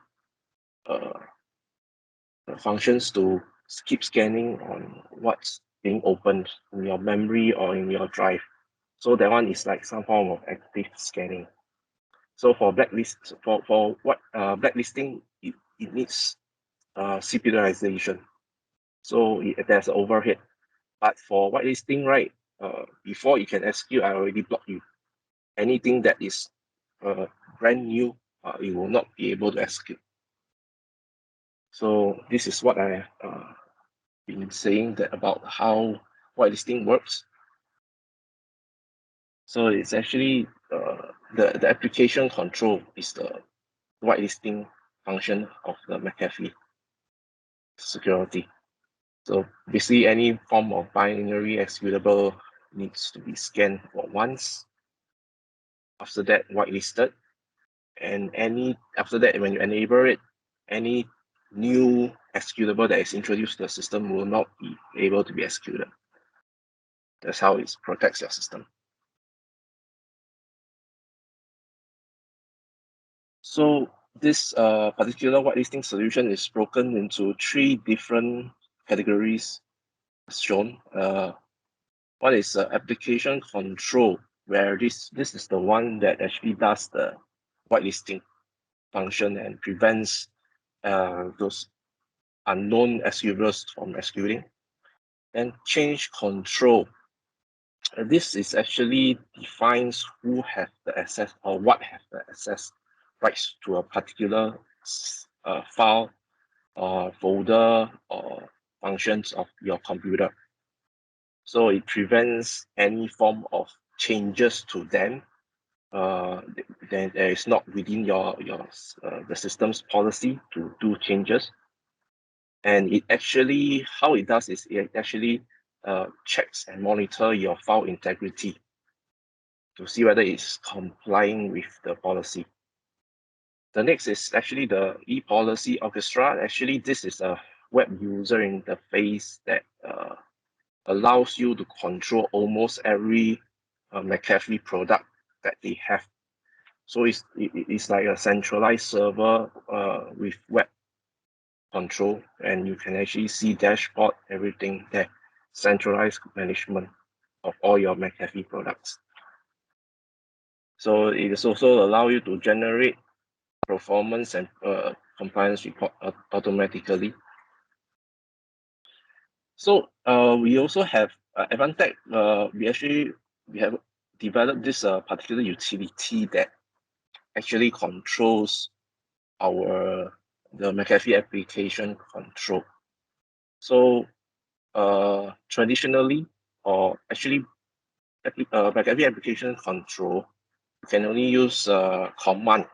functions to keep scanning on what's being opened in your memory or in your drive. So that one is like some form of active scanning. So for blacklisting, it needs CPU. So there's an overhead. But for whitelisting, right, before you can execute, I already block you. Anything that is brand new, you will not be able to execute. So this is what I have been saying that about how whitelisting works. So it's actually the application control is the whitelisting function of the Mcafee security. So basically any form of binary executable needs to be scanned for once. After that, whitelisted. And after that, when you enable it, any new executable that is introduced to the system will not be able to be executed. That's how it protects your system. So this particular whitelisting solution is broken into 3 different categories as shown. One is application control, where this is the one that actually does the whitelisting function and prevents those unknown executables from executing. And change control. This is actually defines who have the access or what have the access rights to a particular file or folder or functions of your computer. So it prevents any form of changes to them that is not within the system's policy to do changes. And it actually, how it does is it actually checks and monitor your file integrity to see whether it's complying with the policy. The next is actually the e-policy Orchestra. Actually, this is a web user interface that allows you to control almost every Mcafee product that they have. So it's like a centralized server with web control, and you can actually see dashboard, everything there, centralized management of all your Mcafee products. So it is also allow you to generate performance and compliance report automatically. So we also have Advantech. We have developed this particular utility that actually controls the Mcafee application control. So traditionally, or actually, Mcafee application control, you can only use command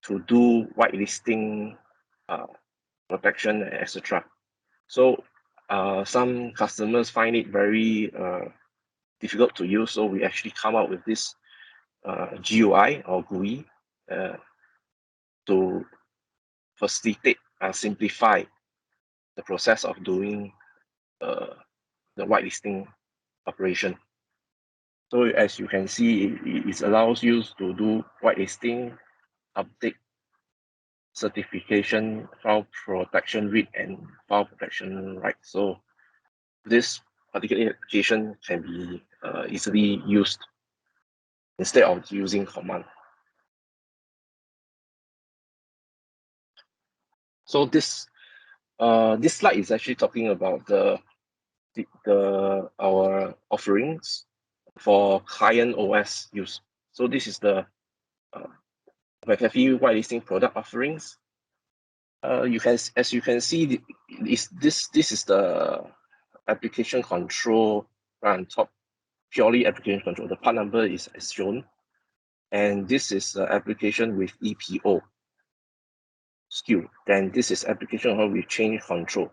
to do whitelisting, protection, etc. So some customers find it very difficult to use. So we actually come up with this GUI or GUI to facilitate and simplify the process of doing the whitelisting operation. So as you can see, it allows you to do whitelisting, update, certification, file protection read, and file protection write. So this particular application can be easily used instead of using command. So this slide is actually talking about our offerings for client OS use. So this is the Mcafee whitelisting product offerings. As you can see, this is the application control right on top, purely application control. The part number is as shown, and this is the application with EPO SKU. Then this is application with change control.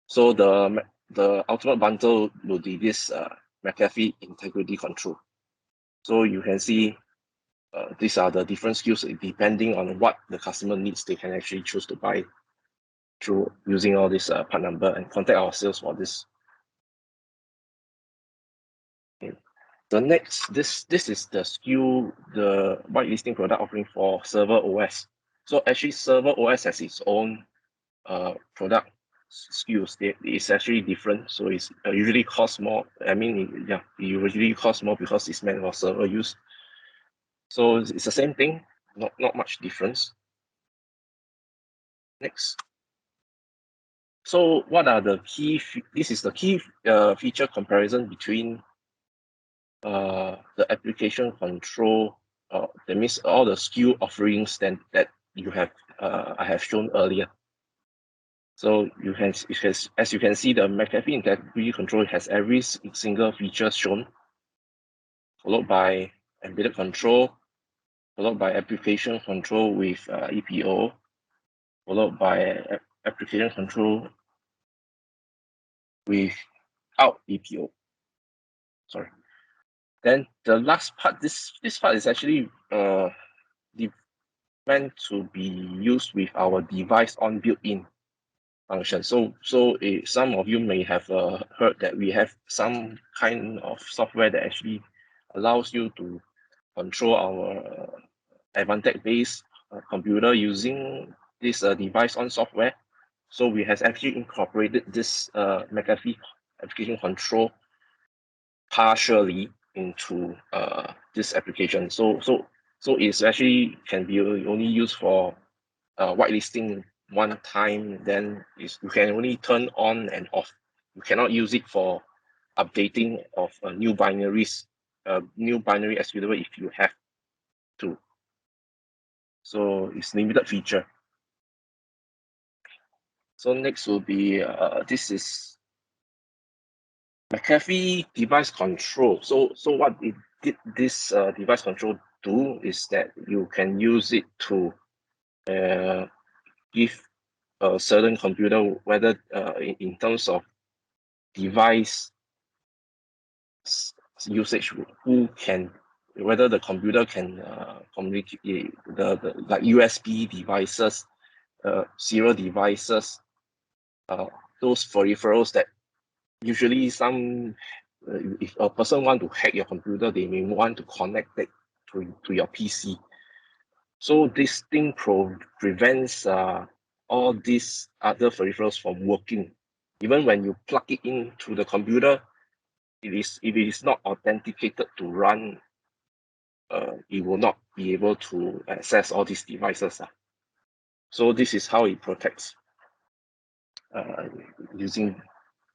So the ultimate bundle will be this Mcafee integrity control. So you can see these are the different SKUs. Depending on what the customer needs, they can actually choose to buy through using all this part number and contact our sales for this. Okay. The next, this is the SKU, the whitelisting product offering for server OS. So actually server OS has its own product SKUs. It's actually different, so it's usually costs more. I mean, yeah, it usually costs more because it's meant for server use. So it's the same thing, not much difference. Next. So what are the key? This is the key feature comparison between the application control. That means all the SKU offerings that you have I have shown earlier. So as you can see, the Mcafee integrity control has every single feature shown, followed by embedded control, followed by application control with EPO, followed by application control without EPO. Sorry. Then the last part, this part is actually meant to be used with our device on built-in function. So some of you may have heard that we have some kind of software that actually allows you to control our Advantech based computer using this device on software. So we have actually incorporated this Mcafee application control partially into this application. So it's actually can be only used for whitelisting one time. Then you can only turn on and off. You cannot use it for updating of new binaries, new binary executable if you have to. So it's limited feature. So next will be this is Mcafee device control. So what this device control do is that you can use it to give a certain computer, whether in terms of device usage, whether the computer can communicate the like USB devices, serial devices, those peripherals that usually if a person want to hack your computer, they may want to connect it to your PC. So this thing prevents all these other peripherals from working. Even when you plug it into the computer, if it is not authenticated to run, it will not be able to access all these devices. So this is how it protects using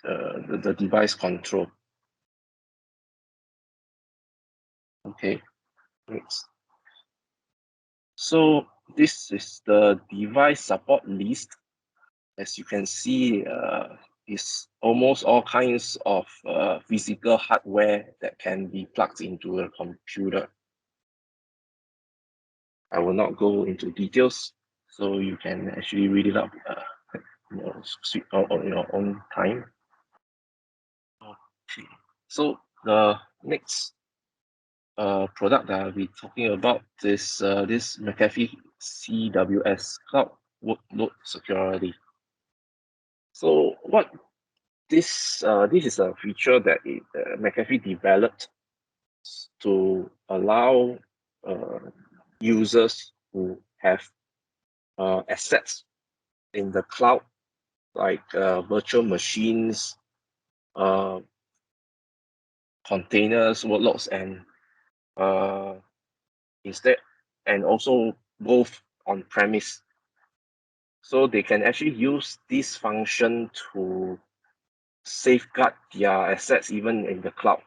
the device control. Okay, next. So this is the device support list. As you can see, it's almost all kinds of physical hardware that can be plugged into a computer. I will not go into details, so you can actually read it up on your own time. Okay. So the next product that I'll be talking about is this Mcafee CWS Cloud Workload Security. So what this is a feature that Mcafee developed to allow users who have assets in the cloud, like virtual machines, containers, workloads, and instead, and also both on premise. So they can actually use this function to safeguard their assets even in the cloud.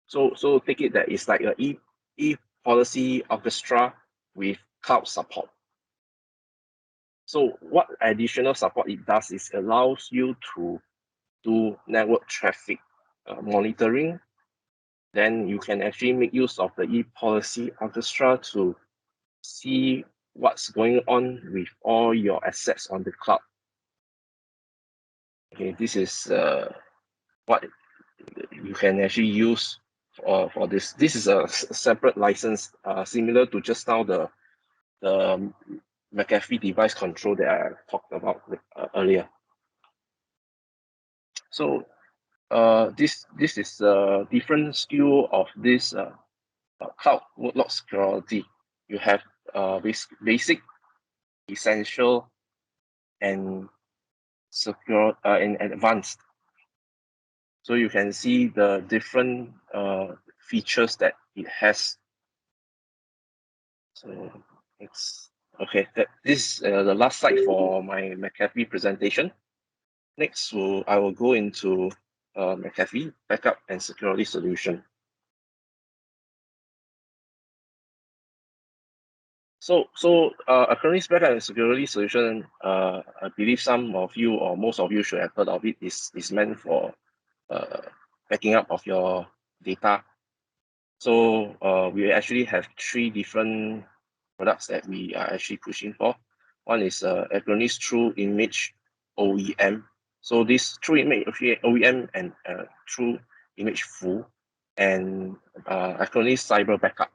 So take it that it's like a policy orchestra with cloud support. So what additional support it does is allows you to do network traffic monitoring. Then you can actually make use of the policy orchestra to see what's going on with all your assets on the cloud. Okay, this is what you can actually use for this. This is a separate license, similar to just now the Mcafee device control that I talked about earlier. So this is a different SKU of this cloud workload security. You have basic, essential, and secure and advanced. So you can see the different features that it has. So it's okay. This is the last slide for my Mcafee presentation. Next, I will go into Mcafee backup and security solution. So Acronis backup and security solution, I believe some of you or most of you should have heard of it. Is meant for backing up of your data. So we actually have 3 different products that we are actually pushing for. One is Acronis True Image OEM. So this True Image OEM and True Image Full, and Acronis Cyber Backup.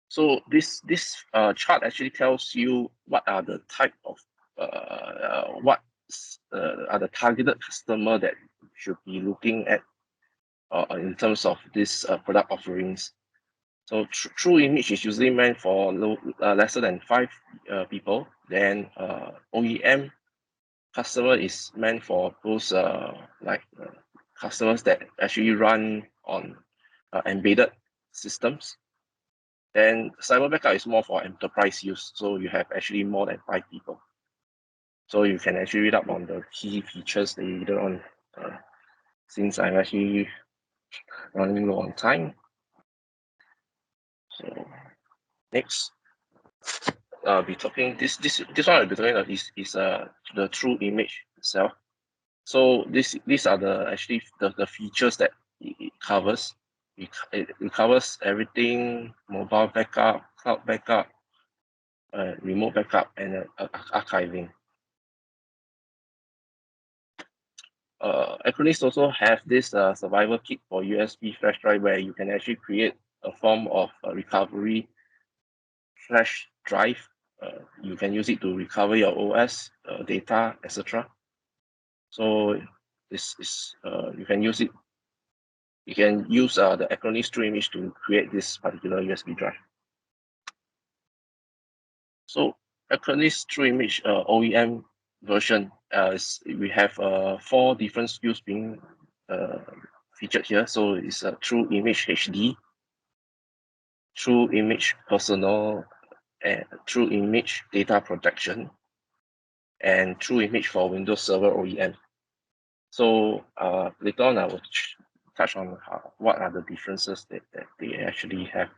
So this chart actually tells you what are the type of what are the targeted customer that you should be looking at in terms of this product offerings. So True Image is usually meant for lesser than 5 people. Then OEM customer is meant for those customers that actually run on embedded systems. Then cyber backup is more for enterprise use, so you have actually more than 5 people. So you can actually read up on the key features later on. Since I'm actually running low on time. So next, I'll be talking this one I'll be talking about is the True Image itself. So these are actually the features that it covers. It covers everything: mobile backup, cloud backup, remote backup, and archiving. Acronis also have this survival kit for USB flash drive, where you can actually create a form of recovery flash drive. You can use it to recover your OS data, etc. So this is you can use it. You can use the Acronis True Image to create this particular USB drive. So Acronis True Image OEM version, we have 4 different SKUs being featured here. So it's a True Image HD, True Image Personal, and True Image Data Protection, and True Image for Windows Server OEM. So later on, I will touch on what are the differences that they actually have.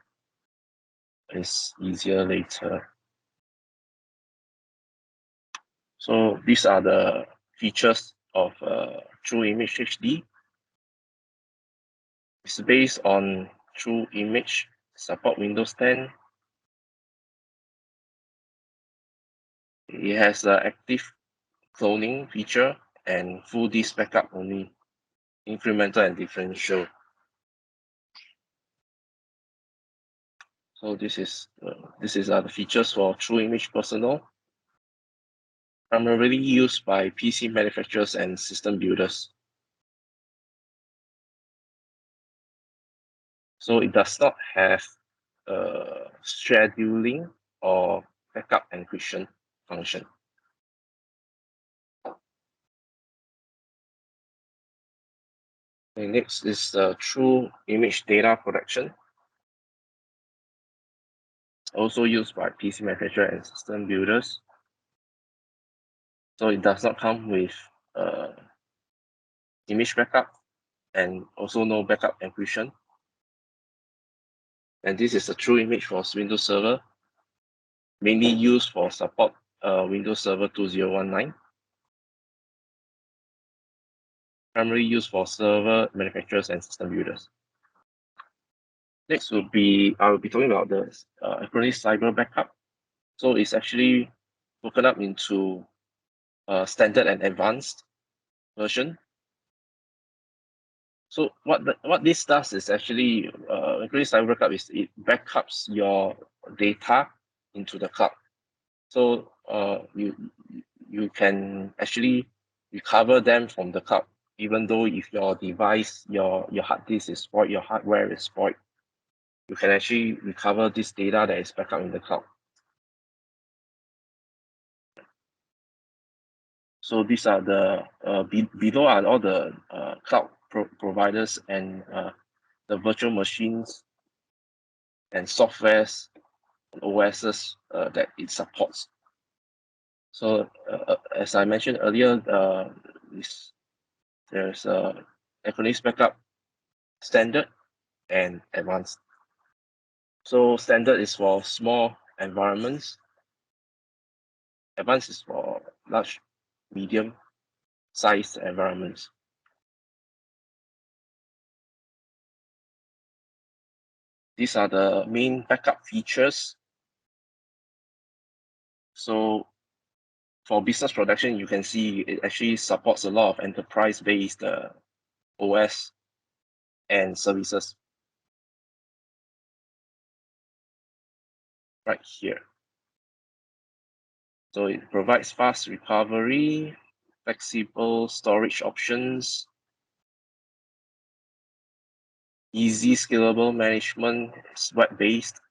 It's easier later. So these are the features of True Image HD. It's based on True Image, support Windows 10. It has an active cloning feature and full disk backup only, incremental and differential. So this is the features for True Image Personal, primarily used by PC manufacturers and system builders. So it does not have scheduling or backup encryption function. And next is True Image Data Protection, also used by PC manufacturers and system builders. So it does not come with image backup and also no backup encryption. And this is a true image for Windows Server, mainly used for support Windows Server 2019. Primarily used for server manufacturers and system builders. Next will be, I will be talking about the Acronis Cyber Backup. So it's actually broken up into standard and advanced version. So what this does is actually, Acronis Cyber Backup is it backups your data into the cloud. So you can actually recover them from the cloud, even though if your device, your hard disk is spoiled, your hardware is spoiled, you can actually recover this data that is backed up in the cloud. So these are the below are all the cloud providers and the virtual machines and softwares, OSs that it supports. So as I mentioned earlier, there's Acronis Backup Standard and Advanced. So standard is for small environments. Advanced is for large, medium sized environments. These are the main backup features. So for business production, you can see it actually supports a lot of enterprise-based OS and services right here. So it provides fast recovery, flexible storage options, easy scalable management, it's web-based,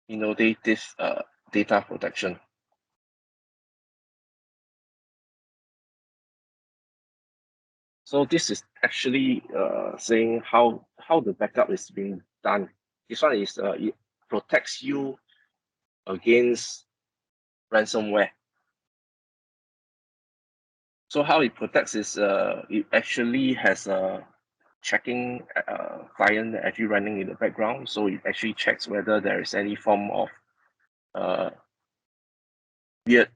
innovative data protection. So this is actually saying how the backup is being done. This one is it protects you against ransomware. So how it protects is it actually has a checking client actually running in the background. So it actually checks whether there is any form of weird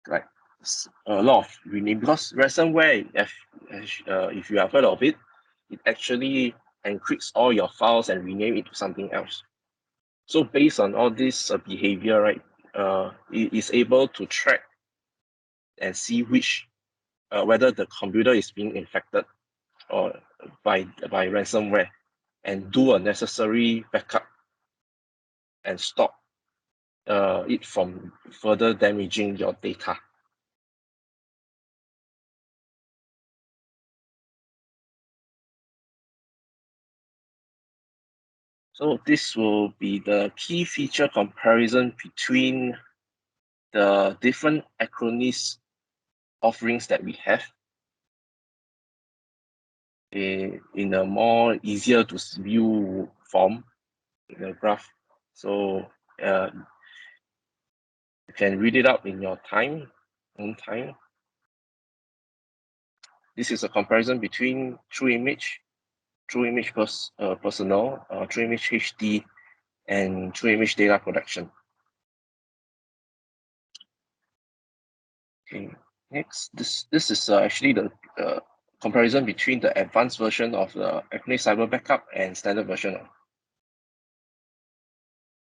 like a lot of rename, because ransomware, if you have heard of it, it actually encrypts all your files and rename it to something else. So based on all this behavior, right, it is able to track and see which whether the computer is being infected or by ransomware, and do a necessary backup and stop it from further damaging your data. So this will be the key feature comparison between the different Acronis offerings that we have in a more easier to view form in a graph. So you can read it out in your own time. This is a comparison between True Image Personal, True Image HD, and True Image Data Protection. Okay, next, this is actually the comparison between the advanced version of the Acronis Cyber Backup and standard version.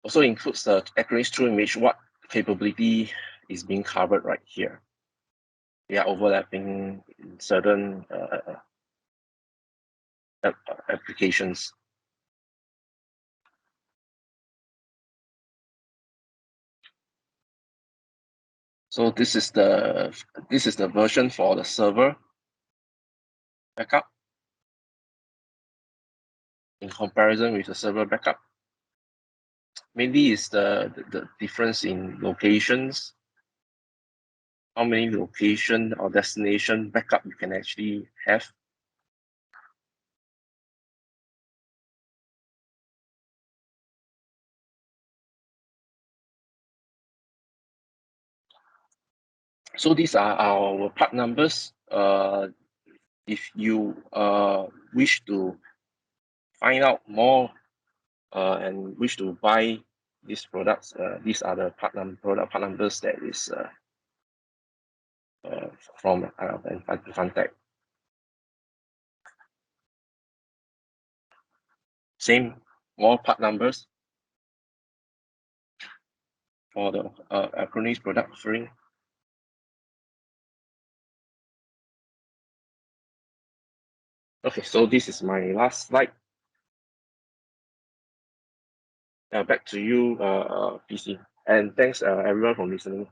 Also includes the Acronis True Image, what capability is being covered right here. They are overlapping in certain applications. So this is the version for the server backup in comparison with the server backup. Mainly is the difference in locations, how many location or destination backup you can actually have. So these are our part numbers. If you wish to find out more and wish to buy these products, these are the product part numbers that is from Advantech. Same, more part numbers for the Acronis product offering. Okay, so this is my last slide. Back to you, PC. And thanks everyone for listening.